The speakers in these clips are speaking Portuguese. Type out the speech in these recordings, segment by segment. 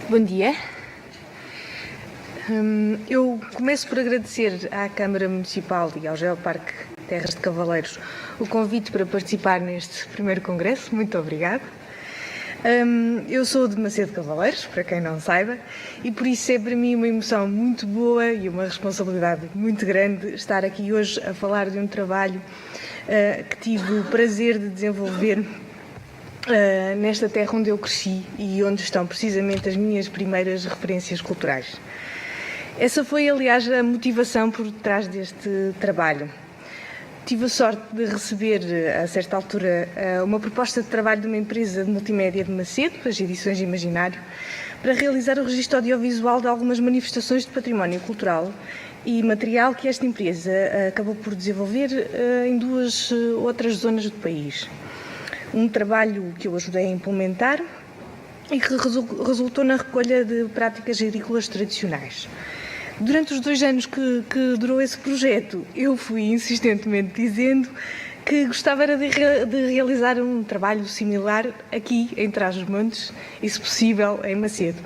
Bom dia. Eu começo por agradecer à Câmara Municipal e ao Geoparque Terras de Cavaleiros o convite para participar neste primeiro congresso. Muito obrigada. Eu sou de Macedo de Cavaleiros, para quem não saiba, e por isso é para mim uma emoção muito boa e uma responsabilidade muito grande estar aqui hoje a falar de um trabalho que tive o prazer de desenvolver nesta terra onde eu cresci e onde estão precisamente as minhas primeiras referências culturais. Essa foi, aliás, a motivação por trás deste trabalho. Tive a sorte de receber, a certa altura, uma proposta de trabalho de uma empresa de multimédia de Macedo, as Edições Imaginário, para realizar o registro audiovisual de algumas manifestações de património cultural e material que esta empresa acabou por desenvolver em duas outras zonas do país. Um trabalho que eu ajudei a implementar e que resultou na recolha de práticas agrícolas tradicionais. Durante os 2 anos que durou esse projeto, eu fui insistentemente dizendo que gostava era de realizar um trabalho similar aqui em Trás-os-Montes e, se possível, em Macedo.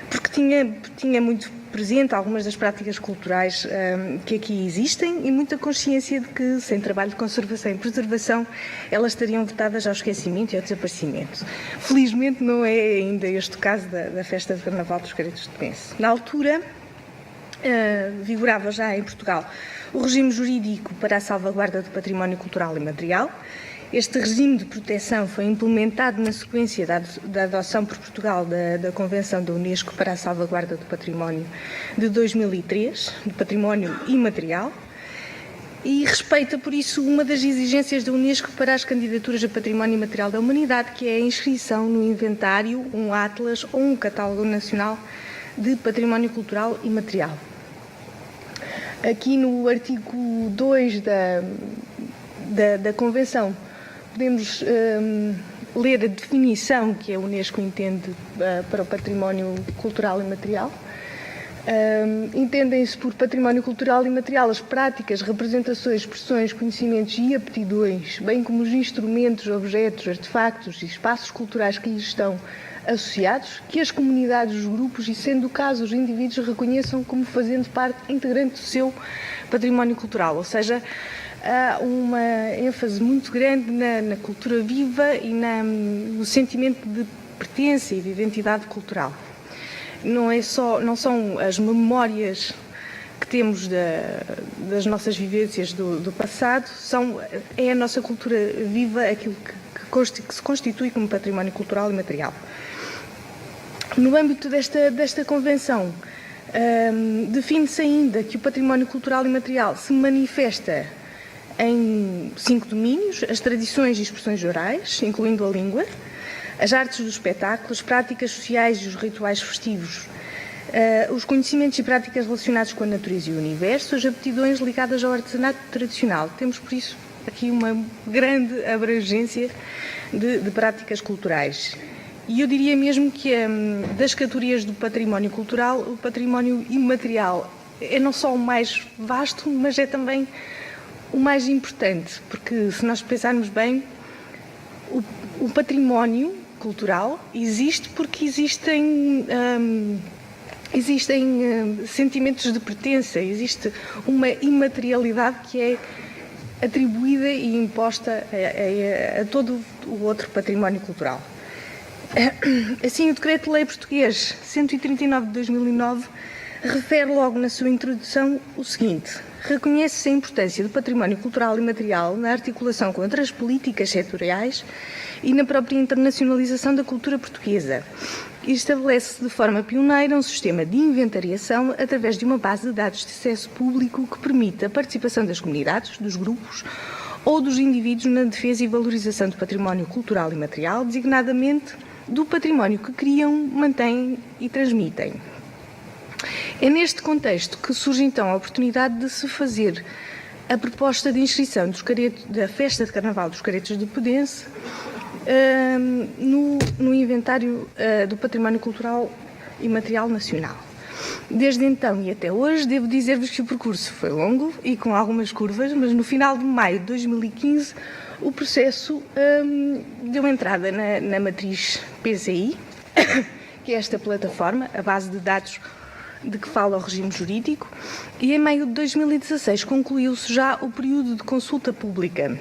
Porque tinha muito presente algumas das práticas culturais que aqui existem e muita consciência de que, sem trabalho de conservação e preservação, elas estariam votadas ao esquecimento e ao desaparecimento. Felizmente não é ainda este o caso da Festa de Carnaval dos Caretos de Penso. Na altura, vigorava já em Portugal o regime jurídico para a salvaguarda do património cultural e material. Este regime de proteção foi implementado na sequência da adoção por Portugal da Convenção da Unesco para a salvaguarda do património de 2003, do património imaterial, e respeita, por isso, uma das exigências da Unesco para as candidaturas a património imaterial da humanidade, que é a inscrição no inventário, um atlas ou um catálogo nacional de património cultural e material. Aqui no artigo 2 da Convenção, podemos ler a definição que a Unesco entende para o património cultural e material. Entendem-se por património cultural e material as práticas, representações, expressões, conhecimentos e aptidões, bem como os instrumentos, objetos, artefactos e espaços culturais que lhes estão associados, que as comunidades, os grupos e, sendo o caso, os indivíduos reconheçam como fazendo parte integrante do seu património cultural, ou seja, há uma ênfase muito grande na cultura viva e no sentimento de pertença e de identidade cultural. Não são as memórias que temos das nossas vivências do passado, é a nossa cultura viva aquilo que se constitui como património cultural e material. No âmbito desta convenção, define-se ainda que o património cultural e material se manifesta em 5 domínios: as tradições e expressões orais, incluindo a língua, as artes do espetáculo, as práticas sociais e os rituais festivos, os conhecimentos e práticas relacionados com a natureza e o universo, as aptidões ligadas ao artesanato tradicional. Temos, por isso, aqui uma grande abrangência de práticas culturais. E eu diria mesmo que das categorias do património cultural, o património imaterial é não só o mais vasto, mas é também o mais importante, porque se nós pensarmos bem, o património cultural existe porque existem sentimentos de pertença, existe uma imaterialidade que é atribuída e imposta a todo o outro património cultural. Assim, o Decreto-Lei Português 139 de 2009 refere logo na sua introdução o seguinte: reconhece-se a importância do património cultural e material na articulação com outras políticas setoriais e na própria internacionalização da cultura portuguesa. E estabelece de forma pioneira um sistema de inventariação através de uma base de dados de acesso público que permite a participação das comunidades, dos grupos ou dos indivíduos na defesa e valorização do património cultural e material, designadamente do património que criam, mantêm e transmitem. É neste contexto que surge então a oportunidade de se fazer a proposta de inscrição da Festa de Carnaval dos Caretos de Pedense no inventário do património cultural e material nacional. Desde então e até hoje, devo dizer-vos que o percurso foi longo e com algumas curvas, mas no final de maio de 2015 o processo deu entrada na matriz PCI, que é esta plataforma, a base de dados de que fala o regime jurídico, e em maio de 2016 concluiu-se já o período de consulta pública.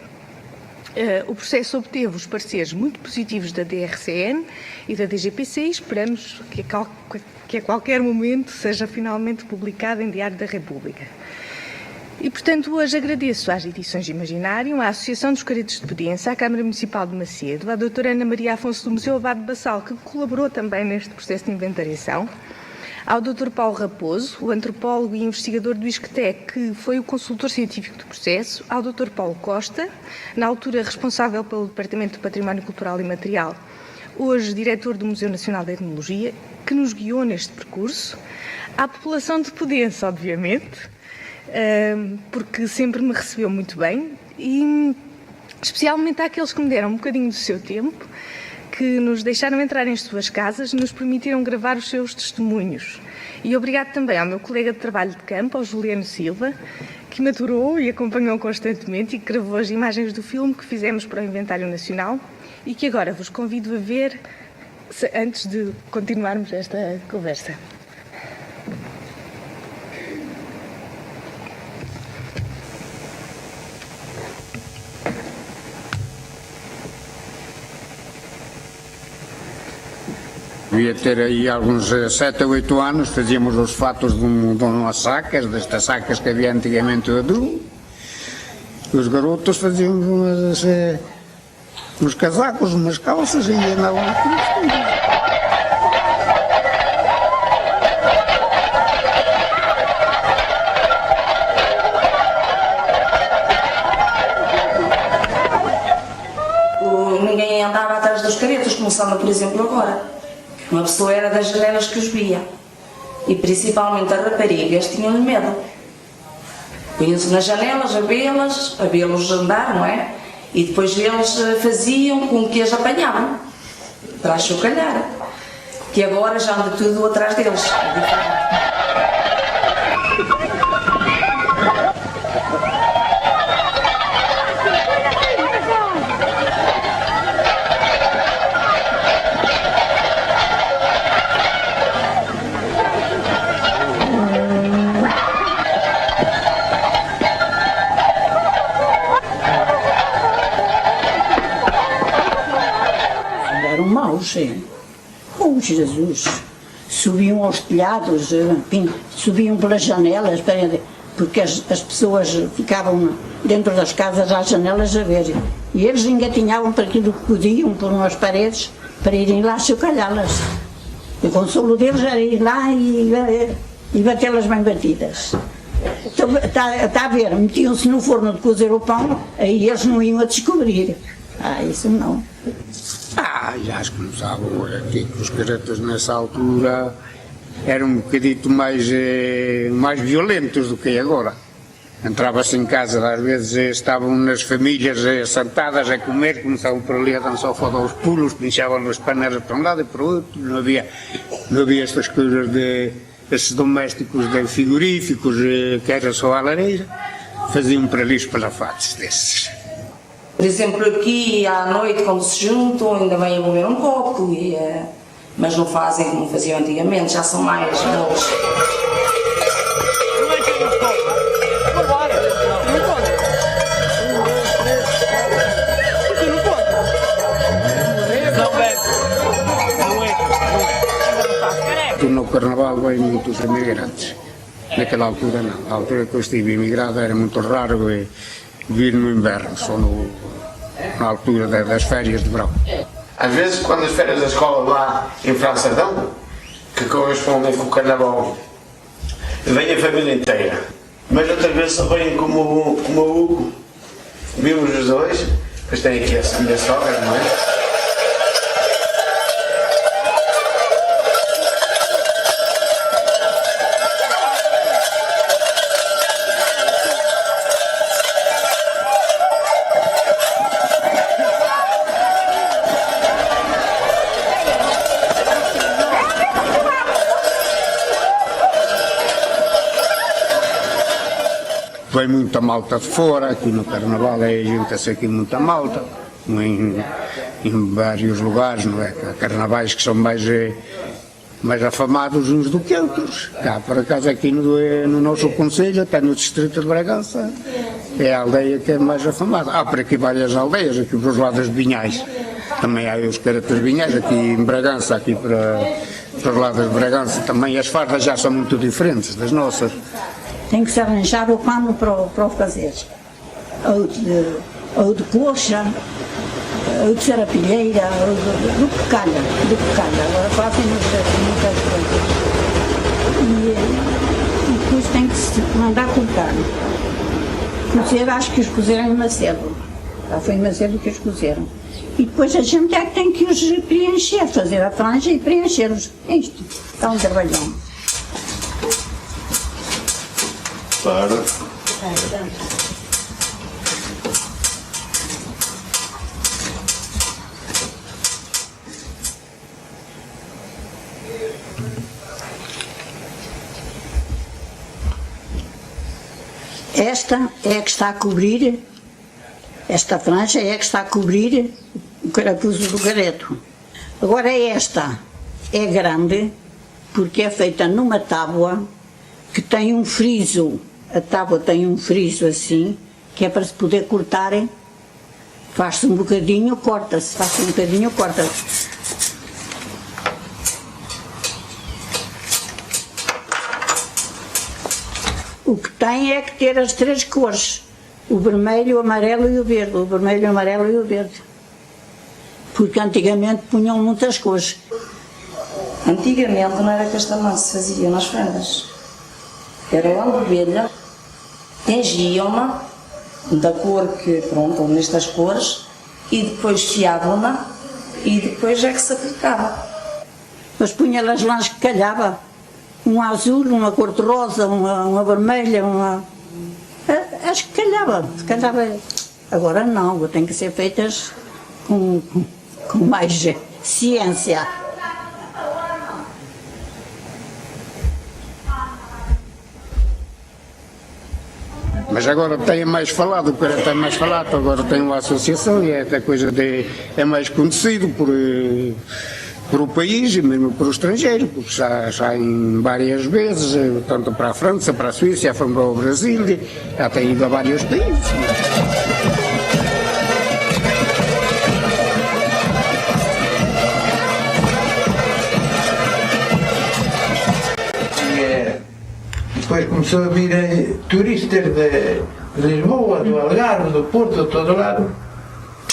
O processo obteve os pareceres muito positivos da DRCN e da DGPC e esperamos que a qualquer momento seja finalmente publicado em Diário da República. E, portanto, hoje agradeço às Edições Imaginário, à Associação dos Caretos de Pediência, à Câmara Municipal de Macedo, à doutora Ana Maria Afonso do Museu Abade de Bassal, que colaborou também neste processo de inventariação, ao Dr. Paulo Raposo, o antropólogo e investigador do ISCTEC, que foi o consultor científico do processo, ao Dr. Paulo Costa, na altura responsável pelo Departamento do Património Cultural e Material, hoje diretor do Museu Nacional de Etnologia, que nos guiou neste percurso, à população de Podense, obviamente, porque sempre me recebeu muito bem, e especialmente àqueles que me deram um bocadinho do seu tempo, que nos deixaram entrar em suas casas e nos permitiram gravar os seus testemunhos. E obrigado também ao meu colega de trabalho de campo, ao Juliano Silva, que me aturou e acompanhou constantemente e que gravou as imagens do filme que fizemos para o Inventário Nacional e que agora vos convido a ver antes de continuarmos esta conversa. Devia ter aí alguns 7 ou 8 anos, fazíamos os fatos de umas sacas, destas sacas que havia antigamente o Adru. Os garotos faziam uns casacos, umas calças e andavam aqui. Ninguém andava atrás dos caretos, começando por exemplo agora. Uma pessoa era das janelas que os via. E principalmente as raparigas tinham-lhe medo. Punham-se nas janelas a vê-los andar, não é? E depois eles faziam com que as apanhavam para chocalhar. Que agora já anda tudo atrás deles. Sim. Oh, Jesus! Subiam aos telhados, subiam pelas janelas, porque as pessoas ficavam dentro das casas às janelas a ver. E eles engatinhavam para aquilo que podiam, por umas paredes, para irem lá chocalhá-las. O consolo deles era ir lá e batê-las bem batidas. Então, está a ver, metiam-se no forno de cozer o pão, aí eles não iam a descobrir. Isso não. Já se começavam aqui que os caretos nessa altura eram um bocadito mais violentos do que agora. Entrava-se em casa, às vezes estavam nas famílias sentadas a comer, começavam por ali a dançar o foda aos pulos, pinchavam as panelas para um lado e para o outro, não havia estas coisas esses domésticos frigoríficos, que era só a lareira, faziam para ali os palafates desses. Por exemplo, aqui à noite, quando se juntam, ainda vêm a beber um copo, mas não fazem como faziam antigamente, já são mais novos. No Carnaval vêm muitos imigrantes. Naquela altura não. Na altura que eu estive imigrado era muito raro vir no inverno, só na altura das férias de verão. Às vezes, quando as férias da escola lá em França dão, que correspondem com o Carnaval, vem a família inteira. Mas outras vezes só vêm como o Hugo. Vimos os dois, depois tem aqui a minha sogra, não é? Vem muita malta de fora, aqui no Carnaval junta-se aqui muita malta, em vários lugares, não é? Há carnavais que são mais afamados uns do que outros. Cá, por acaso, aqui no nosso concelho, até no distrito de Bragança, é a aldeia que é mais afamada. Há por aqui várias aldeias, aqui para os lados de Vinhais. Também há os caretas de Vinhais, aqui em Bragança, aqui para os lados de Bragança. Também as fardas já são muito diferentes das nossas. Tem que se arranjar o pano para o fazer. Ou de coxa, ou de serapilheira, ou de pecalha. Agora fazem muitas coisas. E depois tem que se mandar cortar. Cozer, acho que os cozeram em Macedo. Já foi em Macedo que os cozeram. E depois a gente é que tem que os preencher, fazer a franja e preencher-os. Isto está um trabalhão. Claro. Esta é a que está a cobrir, esta franja é a que está a cobrir o carapuço do gareto. Agora esta é grande porque é feita numa tábua que tem um friso. A tábua tem um friso assim, que é para se poder cortarem. Faz-se um bocadinho, corta-se, faz-se um bocadinho, corta-se. O que tem é que ter as três cores, o vermelho, o amarelo e o verde, o vermelho, o amarelo e o verde. Porque antigamente punham muitas cores. Antigamente não era que esta massa se fazia nas prendas. Era lã de ovelha, tingiam-na da cor que, pronto, ou nestas cores, e depois fiavam-na e depois é que se aplicava. Mas punha as lãs que calhava. Um azul, uma cor-de-rosa, uma vermelha, acho que calhava. Agora não, tem que ser feitas com mais ciência. Mas agora tem mais falado, o cara tem mais falado, agora tem uma associação e esta coisa é mais conhecido por o país e mesmo por o estrangeiro, porque já em várias vezes, tanto para a França, para a Suíça, já foram para o Brasil, já tem ido a vários países. Depois começou a vir turistas de Lisboa, do Algarve, do Porto, de todo lado.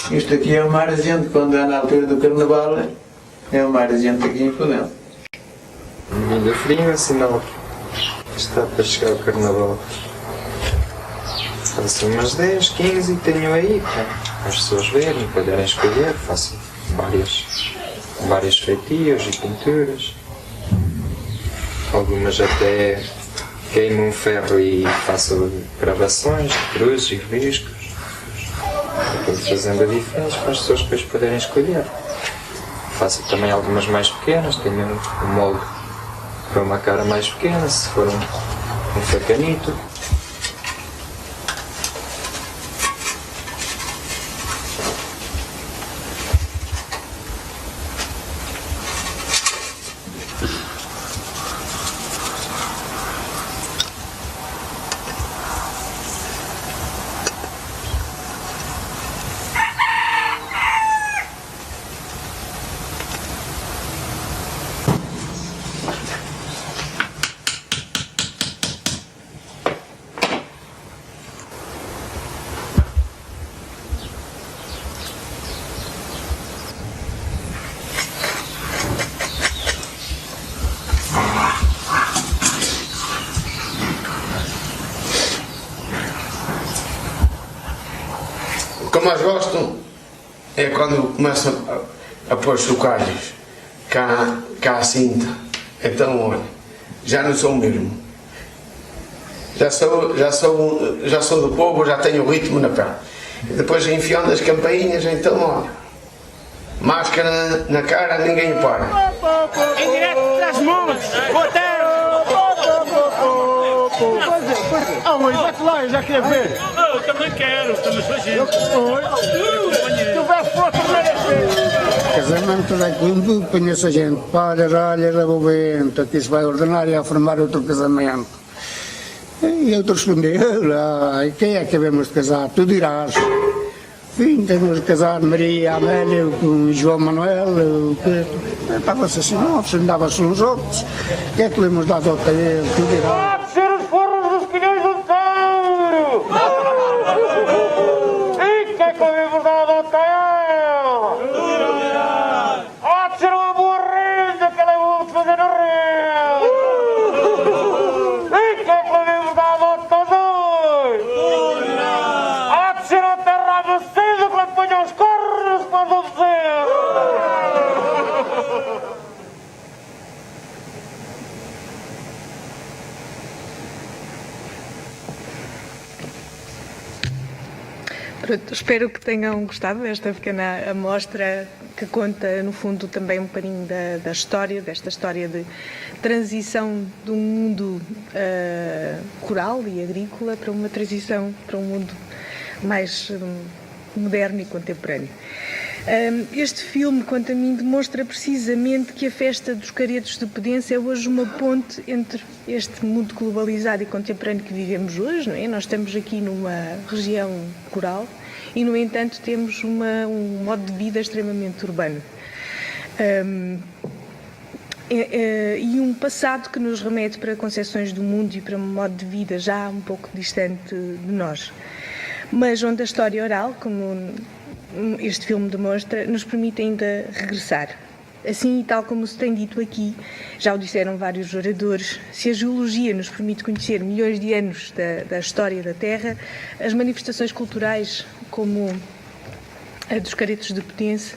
Isto aqui é uma área de gente, quando é na altura do Carnaval, é uma área de gente aqui em Fudão. Milho frio, sinal que está para chegar o Carnaval. Faço umas 10, 15 e tenho aí para as pessoas verem, poderem escolher. Faço vários feitios e pinturas. Algumas até queimo um ferro e faço gravações, cruzes e riscos. Depois fazendo a diferença para as pessoas depois poderem escolher. Faço também algumas mais pequenas, tenho um molde para uma cara mais pequena, se for um facanito. O que eu mais gosto é quando começam a pôr chocalhos cá à cinta. Então, olha, já não sou o mesmo. Já sou do povo, já tenho o ritmo na pele. E depois enfiando as campainhas, então, olha, máscara na cara, ninguém para. Em direto das mãos, roteiro! Ah, oi, vai-te lá, eu já quero ver. Eu também quero, também sou gente. Tu vais para a primeira vez. Casamento é quando conheço a gente, olha, leva o vento, aqui se vai ordenar e a formar outro casamento. E eu respondi, olha, quem é que havemos de casar? Tu dirás. Sim, temos de casar Maria Amélia com João Manuel, estava-se assim, não, andava-se uns outros, o que é que lhe hemos dado ao taller? Tu dirás. Há de ser os forros dos quilhões do touro! E que é que havemos dado ao taller? Há de ser uma boa renda que levamos de fazer no rio! E que é que havemos dado ao taller? Há de ser a terra abastecida que lhe ponha os cornos quando dizer! Pronto, espero que tenham gostado desta pequena amostra que conta, no fundo, também um bocadinho da história, desta história de transição de um mundo rural e agrícola para uma transição para um mundo mais moderno e contemporâneo. Este filme, quanto a mim, demonstra precisamente que a festa dos caretos de Pedense é hoje uma ponte entre este mundo globalizado e contemporâneo que vivemos hoje, não é? Nós estamos aqui numa região rural e, no entanto, temos um modo de vida extremamente urbano. E um passado que nos remete para concepções do mundo e para um modo de vida já um pouco distante de nós. Mas onde a história oral, como este filme demonstra, nos permite ainda regressar. Assim, e tal como se tem dito aqui, já o disseram vários oradores, se a geologia nos permite conhecer milhões de anos da história da Terra, as manifestações culturais, como a dos caretos de Pedense,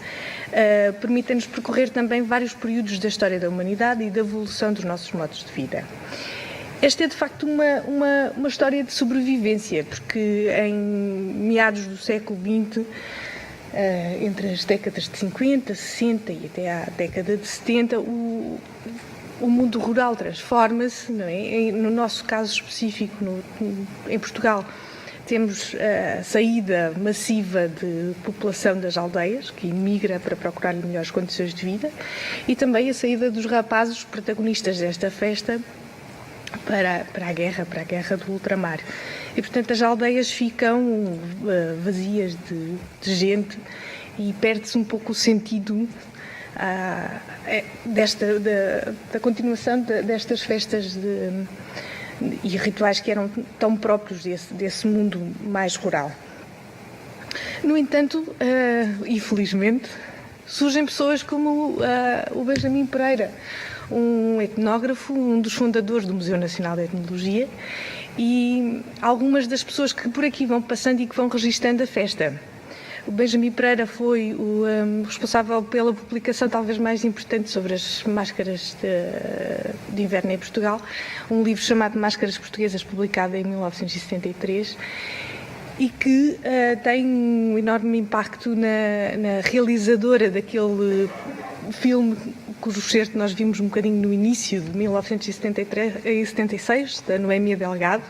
permitem-nos percorrer também vários períodos da história da humanidade e da evolução dos nossos modos de vida. Esta é, de facto, uma história de sobrevivência, porque em meados do século XX, entre as décadas de 50, 60 e até à década de 70, o mundo rural transforma-se, não é? No nosso caso específico, em Portugal, temos a saída massiva de população das aldeias, que emigra para procurar melhores condições de vida, e também a saída dos rapazes protagonistas desta festa para a guerra do ultramar. E, portanto, as aldeias ficam vazias de gente e perde-se um pouco o sentido da continuação destas festas e rituais que eram tão próprios desse mundo mais rural. No entanto, infelizmente, surgem pessoas como o Benjamin Pereira, um etnógrafo, um dos fundadores do Museu Nacional de Etnologia, e algumas das pessoas que por aqui vão passando e que vão registando a festa. O Benjamin Pereira foi o responsável pela publicação talvez mais importante sobre as máscaras de inverno em Portugal, um livro chamado Máscaras Portuguesas, publicado em 1973, e que tem um enorme impacto na realizadora daquele filme cujo certo nós vimos um bocadinho no início de 1976, da Noémia Delgado,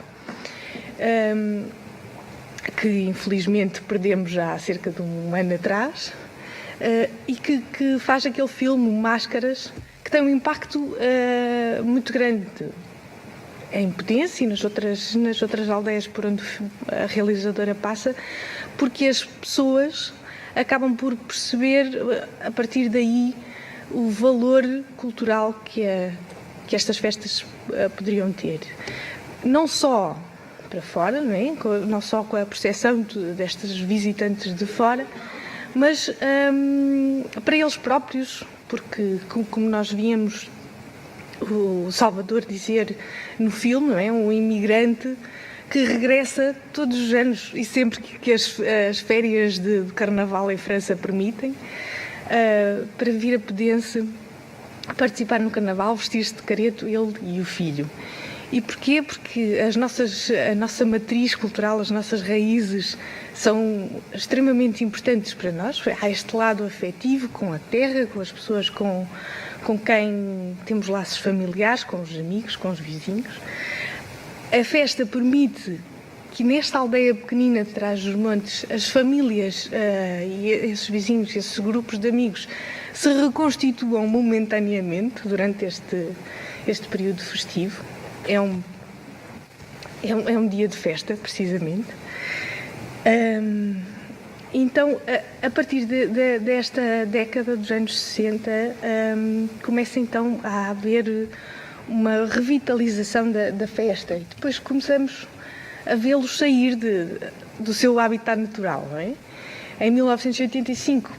que infelizmente perdemos já há cerca de um ano atrás, e que faz aquele filme Máscaras, que tem um impacto muito grande em Pedense e nas outras aldeias por onde a realizadora passa, porque as pessoas acabam por perceber, a partir daí, o valor cultural que estas festas poderiam ter. Não só para fora, não é? Não só com a percepção destes visitantes de fora, mas para eles próprios, porque, como nós víamos o Salvador dizer no filme, não é? Um imigrante que regressa todos os anos e sempre que as férias de Carnaval em França permitem, para vir a Pedense participar no Carnaval, vestir-se de careto, ele e o filho. E porquê? Porque a nossa matriz cultural, as nossas raízes são extremamente importantes para nós. Há este lado afetivo com a terra, com as pessoas com quem temos laços familiares, com os amigos, com os vizinhos. A festa permite que nesta aldeia pequenina de Trás-os-Montes as famílias e esses vizinhos, esses grupos de amigos se reconstituam momentaneamente durante este período festivo. É um dia de festa, precisamente. Então, a partir desta década dos anos 60, começa então a haver uma revitalização da festa e depois começamos a vê-los sair do seu habitat natural. Não é? Em 1985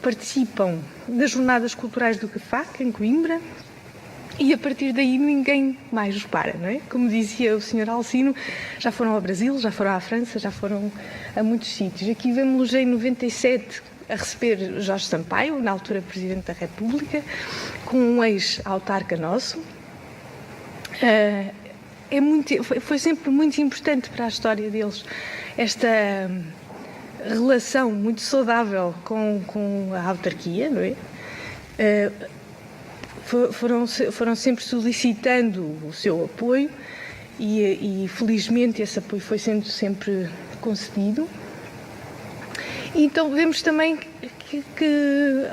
participam das Jornadas Culturais do CAFAC, em Coimbra, e a partir daí ninguém mais os para, não é? Como dizia o Sr. Alcino, já foram ao Brasil, já foram à França, já foram a muitos sítios. Aqui vemos-los em 97 a receber Jorge Sampaio, na altura Presidente da República, com um ex-autarca nosso. Foi sempre muito importante para a história deles esta relação muito saudável com a autarquia, não é? Foram sempre solicitando o seu apoio e felizmente esse apoio foi sendo sempre concedido. E então vemos também que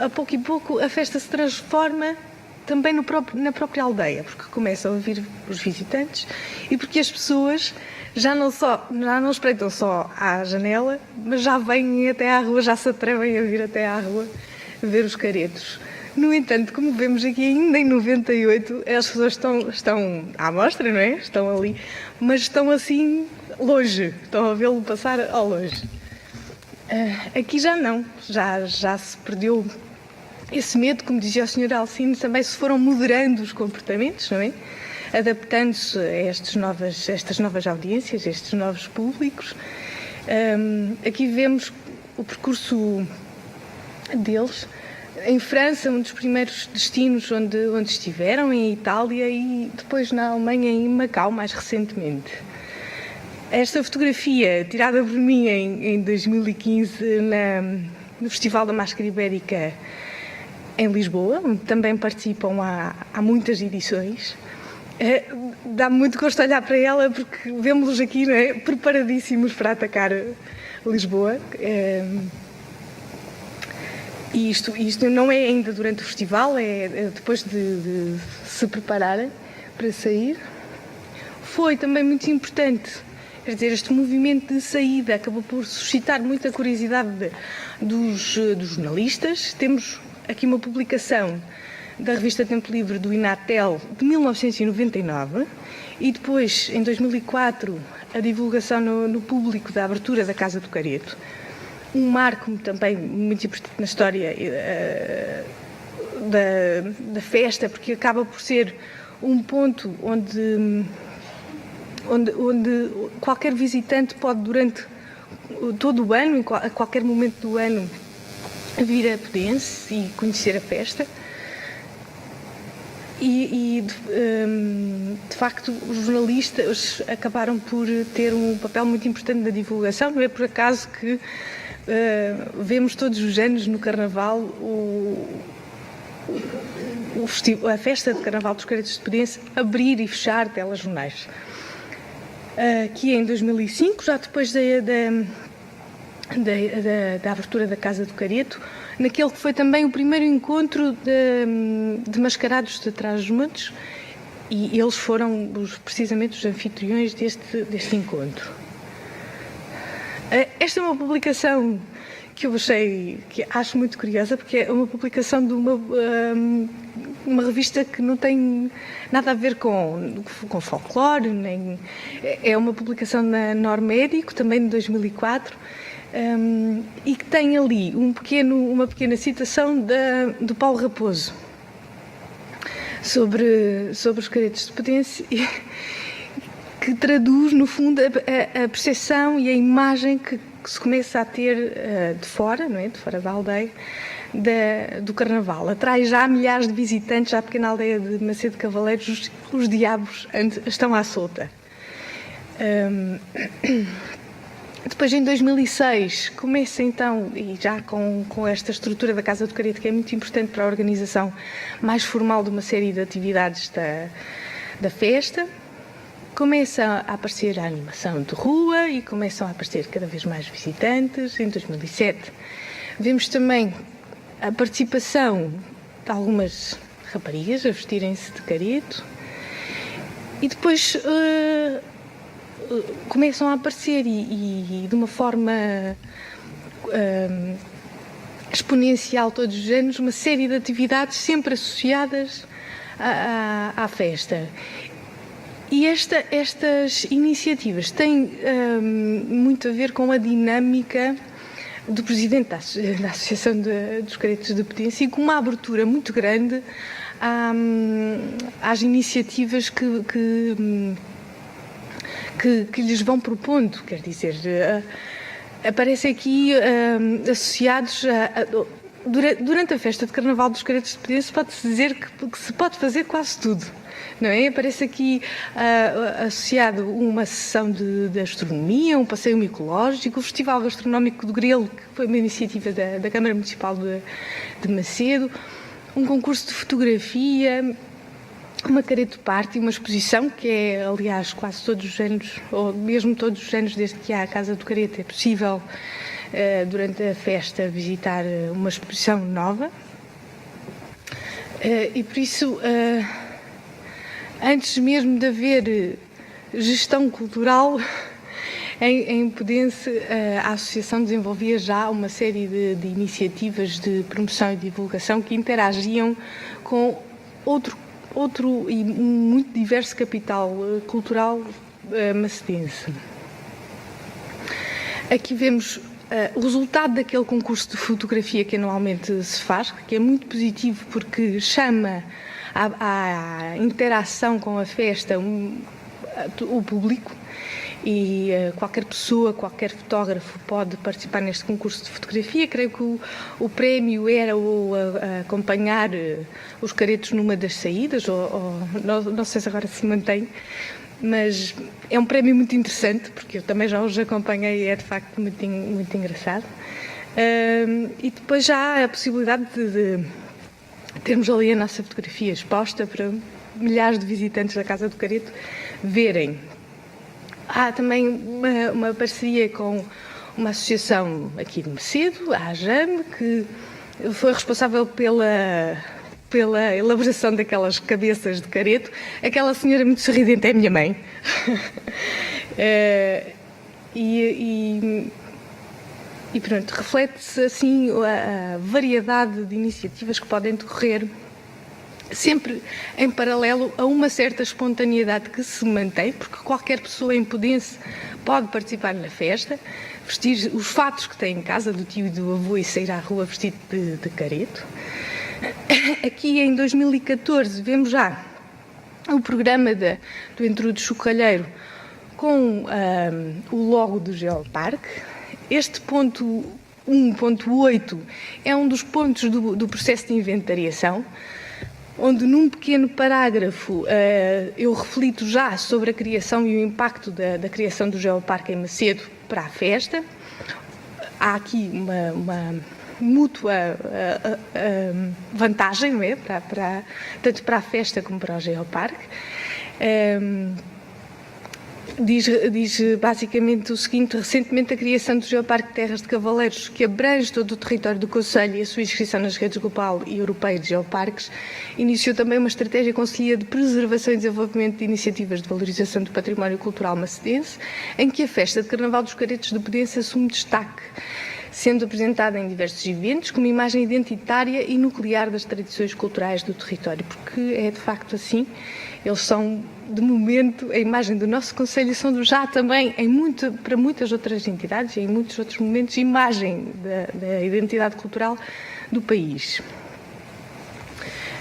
a pouco e pouco a festa se transforma também na própria aldeia, porque começam a vir os visitantes e porque as pessoas já não espreitam só à janela, mas já vêm até à rua, já se atrevem a vir até à rua ver os caretos. No entanto, como vemos aqui ainda em 98, as pessoas estão à mostra, não é? Estão ali, mas estão assim longe, estão a vê-lo passar ao longe. Aqui já não, já se perdeu esse medo, como dizia o Sr. Alcino, também se foram moderando os comportamentos, não é? Adaptando-se a estas novas audiências, a estes novos públicos. Aqui vemos o percurso deles. Em França, um dos primeiros destinos onde estiveram, em Itália e depois na Alemanha e em Macau, mais recentemente. Esta fotografia, tirada por mim em 2015 no Festival da Máscara Ibérica em Lisboa, onde também participam há muitas edições. Dá-me muito gosto olhar para ela porque vemos-los aqui, não é, preparadíssimos para atacar Lisboa. E isto não é ainda durante o festival, é depois de se prepararem para sair. Foi também muito importante, quer dizer, este movimento de saída acabou por suscitar muita curiosidade dos jornalistas. Temos aqui uma publicação da revista Tempo Livre do Inatel de 1999 e depois, em 2004, a divulgação no público da abertura da Casa do Careto. Um marco também muito importante na história da festa, porque acaba por ser um ponto onde qualquer visitante pode, durante todo o ano, a qualquer momento do ano, vir a Pedense e conhecer a festa. E de facto, os jornalistas acabaram por ter um papel muito importante na divulgação. Não é por acaso que vemos todos os anos no Carnaval a festa de Carnaval dos Caretos de Pedense abrir e fechar telejornais. Aqui em 2005, já depois da abertura da Casa do Careto, naquele que foi também o primeiro encontro de mascarados de Trás-os-Montes, e eles foram precisamente os anfitriões deste encontro. Esta é uma publicação que acho muito curiosa, porque é uma publicação de uma revista que não tem nada a ver com folclore, é uma publicação na Normédico, também de 2004, e que tem ali uma pequena citação do Paulo Raposo sobre os caretos de Pedense, que traduz, no fundo, a percepção e a imagem que se começa a ter de fora, não é? De fora da aldeia, do Carnaval. Atrai já milhares de visitantes à pequena aldeia de Macedo de Cavaleiros, os diabos estão à solta. Depois, em 2006, começa então, e já com esta estrutura da Casa do Careto, que é muito importante para a organização mais formal de uma série de atividades da festa. começa a aparecer a animação de rua e começam a aparecer cada vez mais visitantes. Em 2007 vemos também a participação de algumas raparigas a vestirem-se de careto e depois começam a aparecer e de uma forma exponencial todos os anos uma série de atividades sempre associadas à festa. E estas iniciativas têm muito a ver com a dinâmica do presidente da Associação dos Caretos de Pedência e com uma abertura muito grande às iniciativas que lhes vão propondo, quer dizer, aparecem aqui associados durante a festa de Carnaval dos Caretos de Pedência pode-se dizer que se pode fazer quase tudo. Não é? Aparece aqui associado uma sessão de astronomia, um passeio micológico, o Festival Gastronómico do Grelo, que foi uma iniciativa da Câmara Municipal de Macedo, um concurso de fotografia, uma careto party, uma exposição que é, aliás, quase todos os anos, ou mesmo todos os anos desde que há a Casa do Careto, é possível durante a festa visitar uma exposição nova. E por isso, antes mesmo de haver gestão cultural, em Pedense, a Associação desenvolvia já uma série de iniciativas de promoção e divulgação que interagiam com outro e muito diverso capital cultural macedense. Aqui vemos o resultado daquele concurso de fotografia que anualmente se faz, que é muito positivo porque chama à interação com a festa o público e qualquer pessoa, qualquer fotógrafo pode participar neste concurso de fotografia. Creio que o prémio era acompanhar os caretos numa das saídas, ou não sei se agora se mantém, mas é um prémio muito interessante, porque eu também já os acompanhei e é de facto muito engraçado. E depois já há a possibilidade de termos ali a nossa fotografia exposta para milhares de visitantes da Casa do Careto verem. Há também uma parceria com uma associação aqui de Macedo, a AJAM, que foi responsável pela elaboração daquelas cabeças de careto. Aquela senhora muito sorridente é a minha mãe. E pronto, reflete-se assim a variedade de iniciativas que podem decorrer sempre em paralelo a uma certa espontaneidade que se mantém, porque qualquer pessoa em Pedense pode participar na festa, vestir os fatos que tem em casa, do tio e do avô, e sair à rua vestido de careto. Aqui em 2014 vemos já o programa do Entrudo Chocalheiro com o logo do Geoparque. Este ponto 1.8 é um dos pontos do processo de inventariação, onde num pequeno parágrafo eu reflito já sobre a criação e o impacto da criação do Geoparque em Macedo para a festa. Há aqui uma mútua vantagem, não é? Tanto para a festa como para o Geoparque. Diz basicamente o seguinte: recentemente a criação do Geoparque de Terras de Cavaleiros, que abrange todo o território do Concelho, e a sua inscrição nas redes global e europeia de geoparques, iniciou também uma estratégia conselhia de preservação e desenvolvimento de iniciativas de valorização do património cultural macedense, em que a festa de Carnaval dos Caretos de Pedense assume destaque, sendo apresentada em diversos eventos como imagem identitária e nuclear das tradições culturais do território, porque é de facto assim. Eles são, de momento, a imagem do nosso Conselho, e são já também, para muitas outras entidades e em muitos outros momentos, imagem da identidade cultural do país.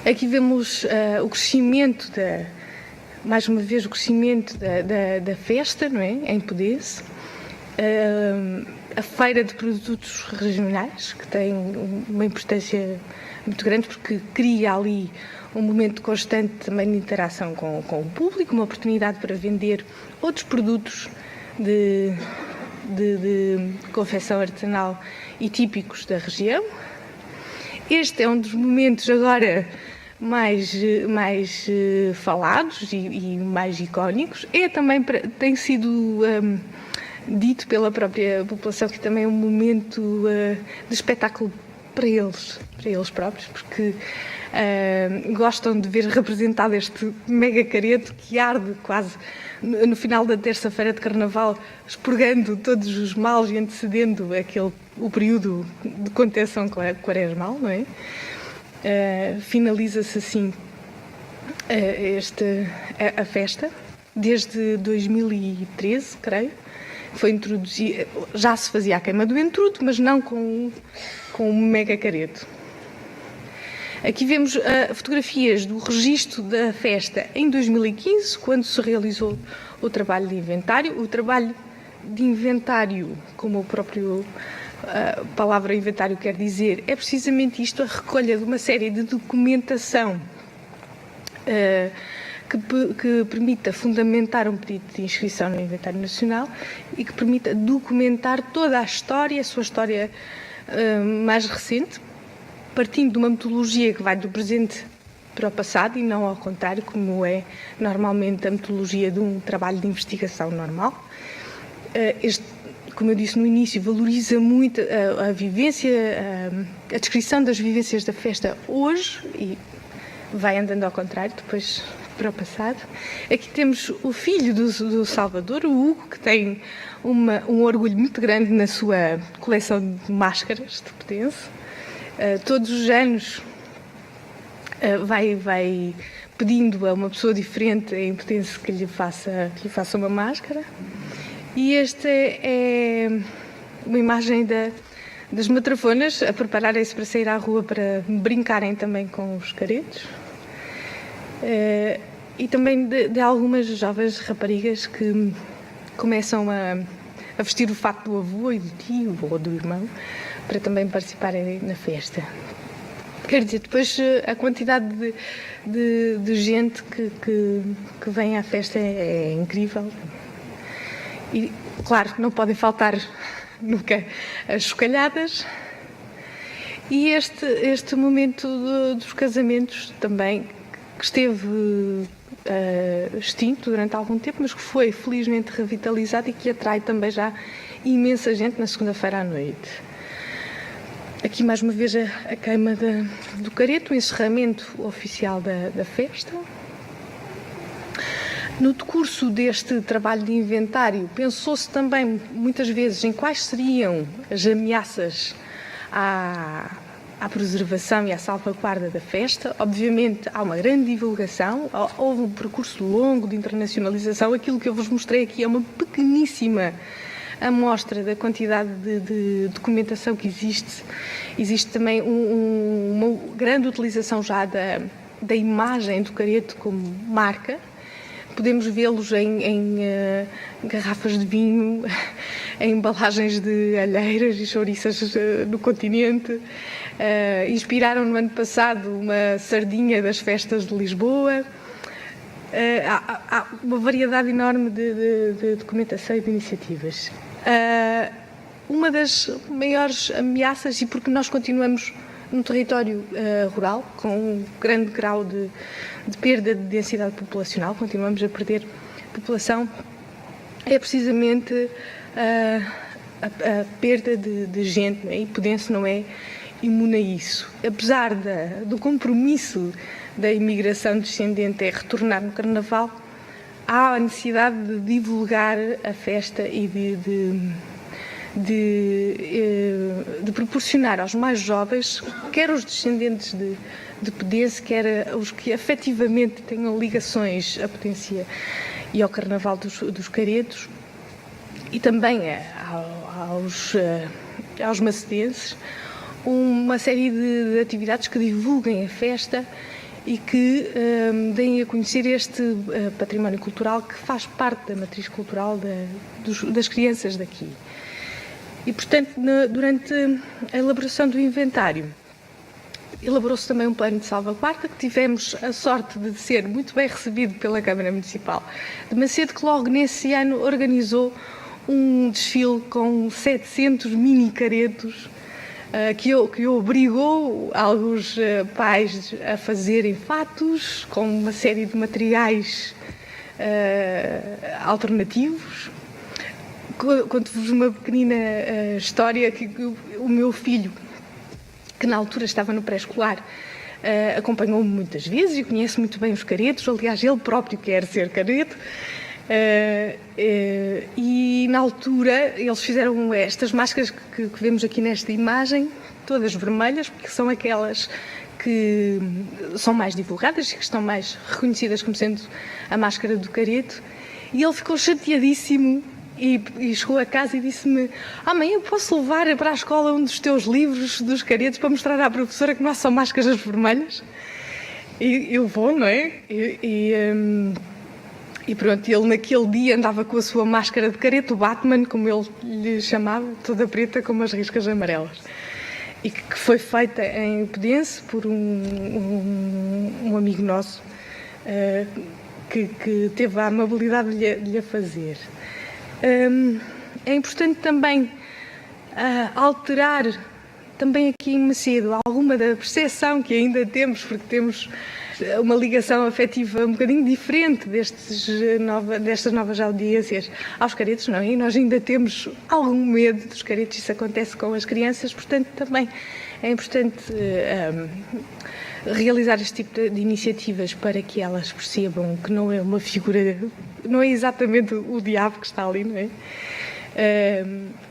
Aqui vemos o crescimento, mais uma vez, o crescimento da festa, não é? Em Pedense. A feira de produtos regionais, que tem uma importância muito grande, porque cria ali um momento constante também de interação com o público, uma oportunidade para vender outros produtos de confecção artesanal e típicos da região. Este é um dos momentos agora mais falados e mais icónicos. Tem sido dito pela própria população que também é um momento de espetáculo para eles próprios, porque gostam de ver representado este mega careto que arde quase no final da terça-feira de Carnaval, expurgando todos os males e antecedendo o período de contenção quaresmal, não é? Finaliza-se assim a festa, desde 2013, creio. Foi introduzida, já se fazia a queima do entrudo, mas não com um mega careto. Aqui vemos fotografias do registro da festa em 2015, quando se realizou o trabalho de inventário. O trabalho de inventário, como a própria palavra inventário quer dizer, é precisamente isto, a recolha de uma série de documentação que permita fundamentar um pedido de inscrição no Inventário Nacional e que permita documentar toda a história, a sua história mais recente, partindo de uma metodologia que vai do presente para o passado e não ao contrário, como é normalmente a metodologia de um trabalho de investigação normal. Como eu disse no início, valoriza muito a vivência, a descrição das vivências da festa hoje e vai andando ao contrário, depois para o passado. Aqui temos o filho do Salvador, o Hugo, que tem um orgulho muito grande na sua coleção de máscaras de Pedense. Todos os anos vai pedindo a uma pessoa diferente em Pedense que lhe faça uma máscara. E esta é uma imagem das matrafonas a prepararem-se para sair à rua para brincarem também com os caretos. E também de algumas jovens raparigas que começam a vestir o fato do avô e do tio ou do irmão para também participarem na festa. Quer dizer, depois a quantidade de gente que vem à festa é incrível. E, claro, não podem faltar nunca as chocalhadas. E este momento dos casamentos também, que esteve extinto durante algum tempo, mas que foi felizmente revitalizado e que atrai também já imensa gente na segunda-feira à noite. Aqui mais uma vez a queima do careto, o encerramento oficial da festa. No decurso deste trabalho de inventário, pensou-se também muitas vezes em quais seriam as ameaças à preservação e à salvaguarda da festa. Obviamente há uma grande divulgação, houve um percurso longo de internacionalização. Aquilo que eu vos mostrei aqui é uma pequeníssima amostra da quantidade de documentação que existe. Existe também uma grande utilização já da imagem do careto como marca. Podemos vê-los em garrafas de vinho, em embalagens de alheiras e chouriças no continente. Inspiraram no ano passado uma sardinha das festas de Lisboa. Há uma variedade enorme de documentação e de iniciativas. Uma das maiores ameaças, e porque nós continuamos num território rural, com um grande grau de perda de densidade populacional, continuamos a perder população, é precisamente a perda de gente, não é? E Pedense não é imune a isso. Apesar do compromisso da imigração descendente é retornar no Carnaval, há a necessidade de divulgar a festa e de proporcionar aos mais jovens, quer os descendentes de Pedense, quer os que efetivamente tenham ligações à Pedense e ao Carnaval dos Caretos, e também aos macedenses, uma série de atividades que divulguem a festa e que deem a conhecer este património cultural que faz parte da matriz cultural das crianças daqui. E, portanto, durante a elaboração do inventário, elaborou-se também um plano de salvaguarda, que tivemos a sorte de ser muito bem recebido pela Câmara Municipal de Macedo, que logo nesse ano organizou um desfile com 700 mini caretos que obrigou alguns pais a fazerem fatos com uma série de materiais alternativos. Conto-vos uma pequenina história que o meu filho, que na altura estava no pré-escolar, acompanhou-me muitas vezes e conhece muito bem os caretos. Aliás, ele próprio quer ser careto. E na altura eles fizeram estas máscaras que vemos aqui nesta imagem, todas vermelhas, porque são aquelas que são mais divulgadas e que estão mais reconhecidas como sendo a máscara do careto. E ele ficou chateadíssimo e chegou a casa e disse-me: mãe, eu posso levar para a escola um dos teus livros dos caretos para mostrar à professora que não são máscaras vermelhas? E eu vou, não é? E pronto, ele naquele dia andava com a sua máscara de careto, o Batman, como ele lhe chamava, toda preta com umas riscas amarelas. E que foi feita em Pedense por um amigo nosso que teve a amabilidade de lhe fazer. É importante também alterar também aqui em Macedo alguma da percepção que ainda temos, porque temos uma ligação afetiva um bocadinho diferente destas novas audiências aos caretos, não é? E nós ainda temos algum medo dos caretos, isso acontece com as crianças, portanto também é importante realizar este tipo de iniciativas para que elas percebam que não é uma figura, não é exatamente o diabo que está ali, não é?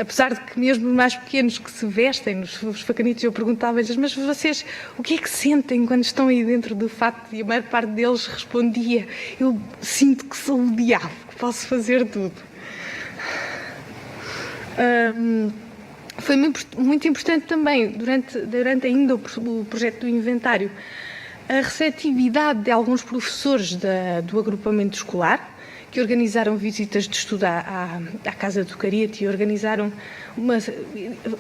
Apesar de que mesmo os mais pequenos que se vestem, os facanitos, eu perguntava-lhes: mas vocês o que é que sentem quando estão aí dentro do fato? E a maior parte deles respondia: eu sinto que sou o diabo, que posso fazer tudo. Foi muito importante também, durante ainda o projeto do inventário, a receptividade de alguns professores do agrupamento escolar, que organizaram visitas de estudo à Casa do Careto e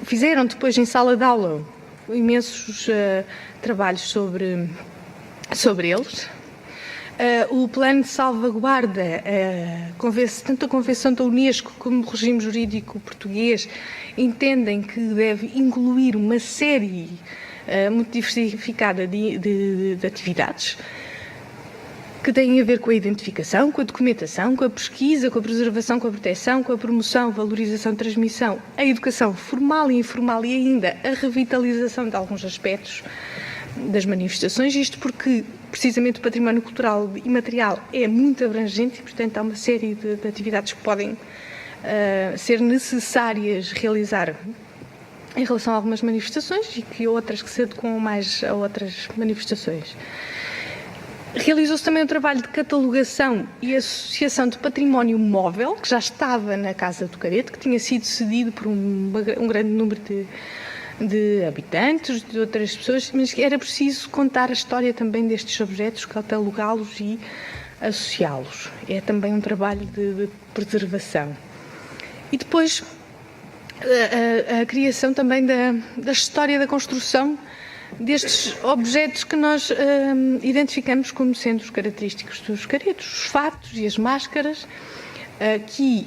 fizeram depois em sala de aula imensos trabalhos sobre eles. O plano de salvaguarda, tanto a Convenção da Unesco como o regime jurídico português entendem que deve incluir uma série muito diversificada de atividades que têm a ver com a identificação, com a documentação, com a pesquisa, com a preservação, com a proteção, com a promoção, valorização, transmissão, a educação formal e informal e ainda a revitalização de alguns aspectos das manifestações, isto porque precisamente o património cultural e material é muito abrangente e, portanto, há uma série de atividades que podem ser necessárias realizar em relação a algumas manifestações e que outras que se adequam mais a outras manifestações. Realizou-se também um trabalho de catalogação e associação de património móvel, que já estava na Casa do Careto, que tinha sido cedido por um grande número de habitantes, de outras pessoas, mas que era preciso contar a história também destes objetos, catalogá-los e associá-los. É também um trabalho de preservação. E depois a criação também da história da construção destes objetos que nós identificamos como sendo os característicos dos caretos, os fatos e as máscaras. Aqui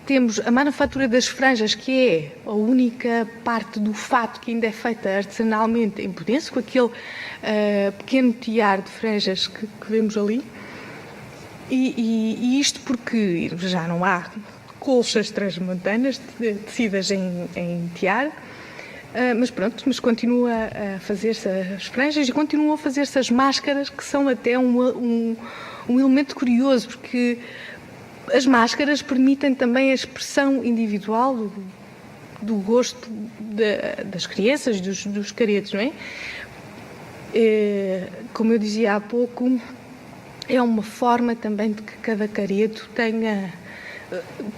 temos a manufatura das franjas, que é a única parte do fato que ainda é feita artesanalmente em Pedense, com aquele pequeno tiar de franjas que vemos ali. E isto porque já não há colchas transmontanas tecidas em tiar, mas continua a fazer-se as franjas e continuam a fazer-se as máscaras, que são até um elemento curioso, porque as máscaras permitem também a expressão individual do gosto das crianças, dos caretos, não é? Como eu dizia há pouco, é uma forma também de que cada careto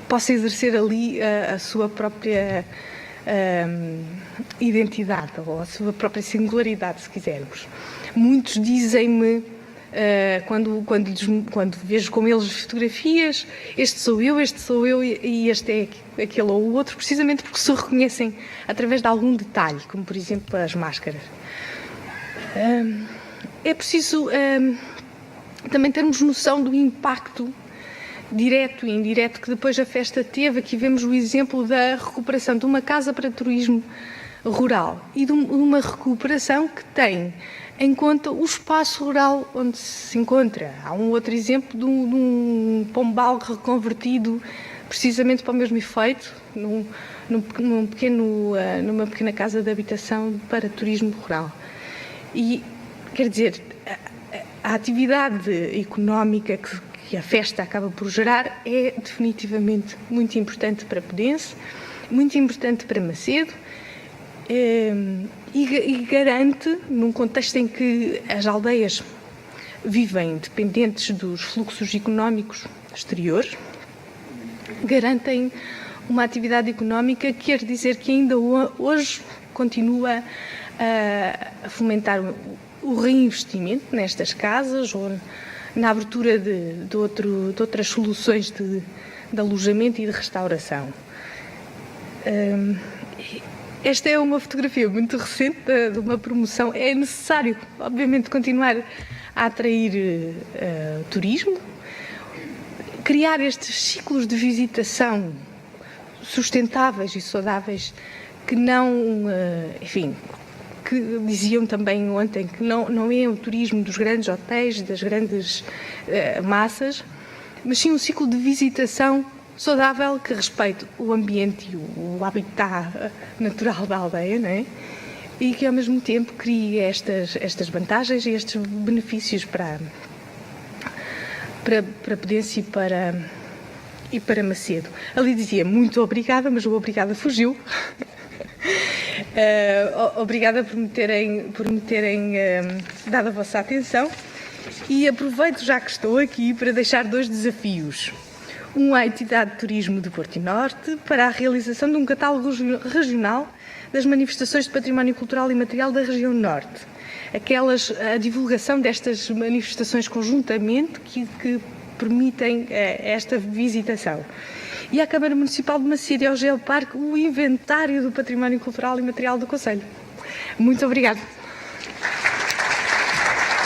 possa exercer ali a sua própria identidade, ou a sua própria singularidade, se quisermos. Muitos dizem-me, quando vejo com eles fotografias, este sou eu e este é aquele ou o outro, precisamente porque se reconhecem através de algum detalhe, como por exemplo as máscaras. É preciso também termos noção do impacto direto e indireto que depois a festa teve. Aqui vemos o exemplo da recuperação de uma casa para turismo rural e de uma recuperação que tem em conta o espaço rural onde se encontra. Há um outro exemplo de um pombal reconvertido precisamente para o mesmo efeito, numa pequena casa de habitação para turismo rural. E, quer dizer, a atividade económica que a festa acaba por gerar é definitivamente muito importante para Podense, muito importante para Macedo, e garante, num contexto em que as aldeias vivem dependentes dos fluxos económicos exteriores, garantem uma atividade económica, quer dizer que ainda hoje continua a fomentar o reinvestimento nestas casas ou na abertura de outras soluções de alojamento e de restauração. Esta é uma fotografia muito recente de uma promoção. É necessário, obviamente, continuar a atrair turismo, criar estes ciclos de visitação sustentáveis e saudáveis que não, enfim, que diziam também ontem que não é o turismo dos grandes hotéis, das grandes massas, mas sim um ciclo de visitação saudável que respeite o ambiente e o habitat natural da aldeia, não é? E que ao mesmo tempo crie estas vantagens e estes benefícios para Podense e para Macedo. Ali dizia muito obrigada, mas o obrigada fugiu. Obrigada por me terem dado a vossa atenção e aproveito já que estou aqui para deixar 2 desafios. Um à entidade de turismo de Porto e Norte para a realização de um catálogo regional das manifestações de património cultural e material da região Norte. A divulgação destas manifestações conjuntamente que permitem esta visitação. E à Câmara Municipal de Macedo e ao Geoparque o inventário do património cultural e material do Concelho. Muito obrigada.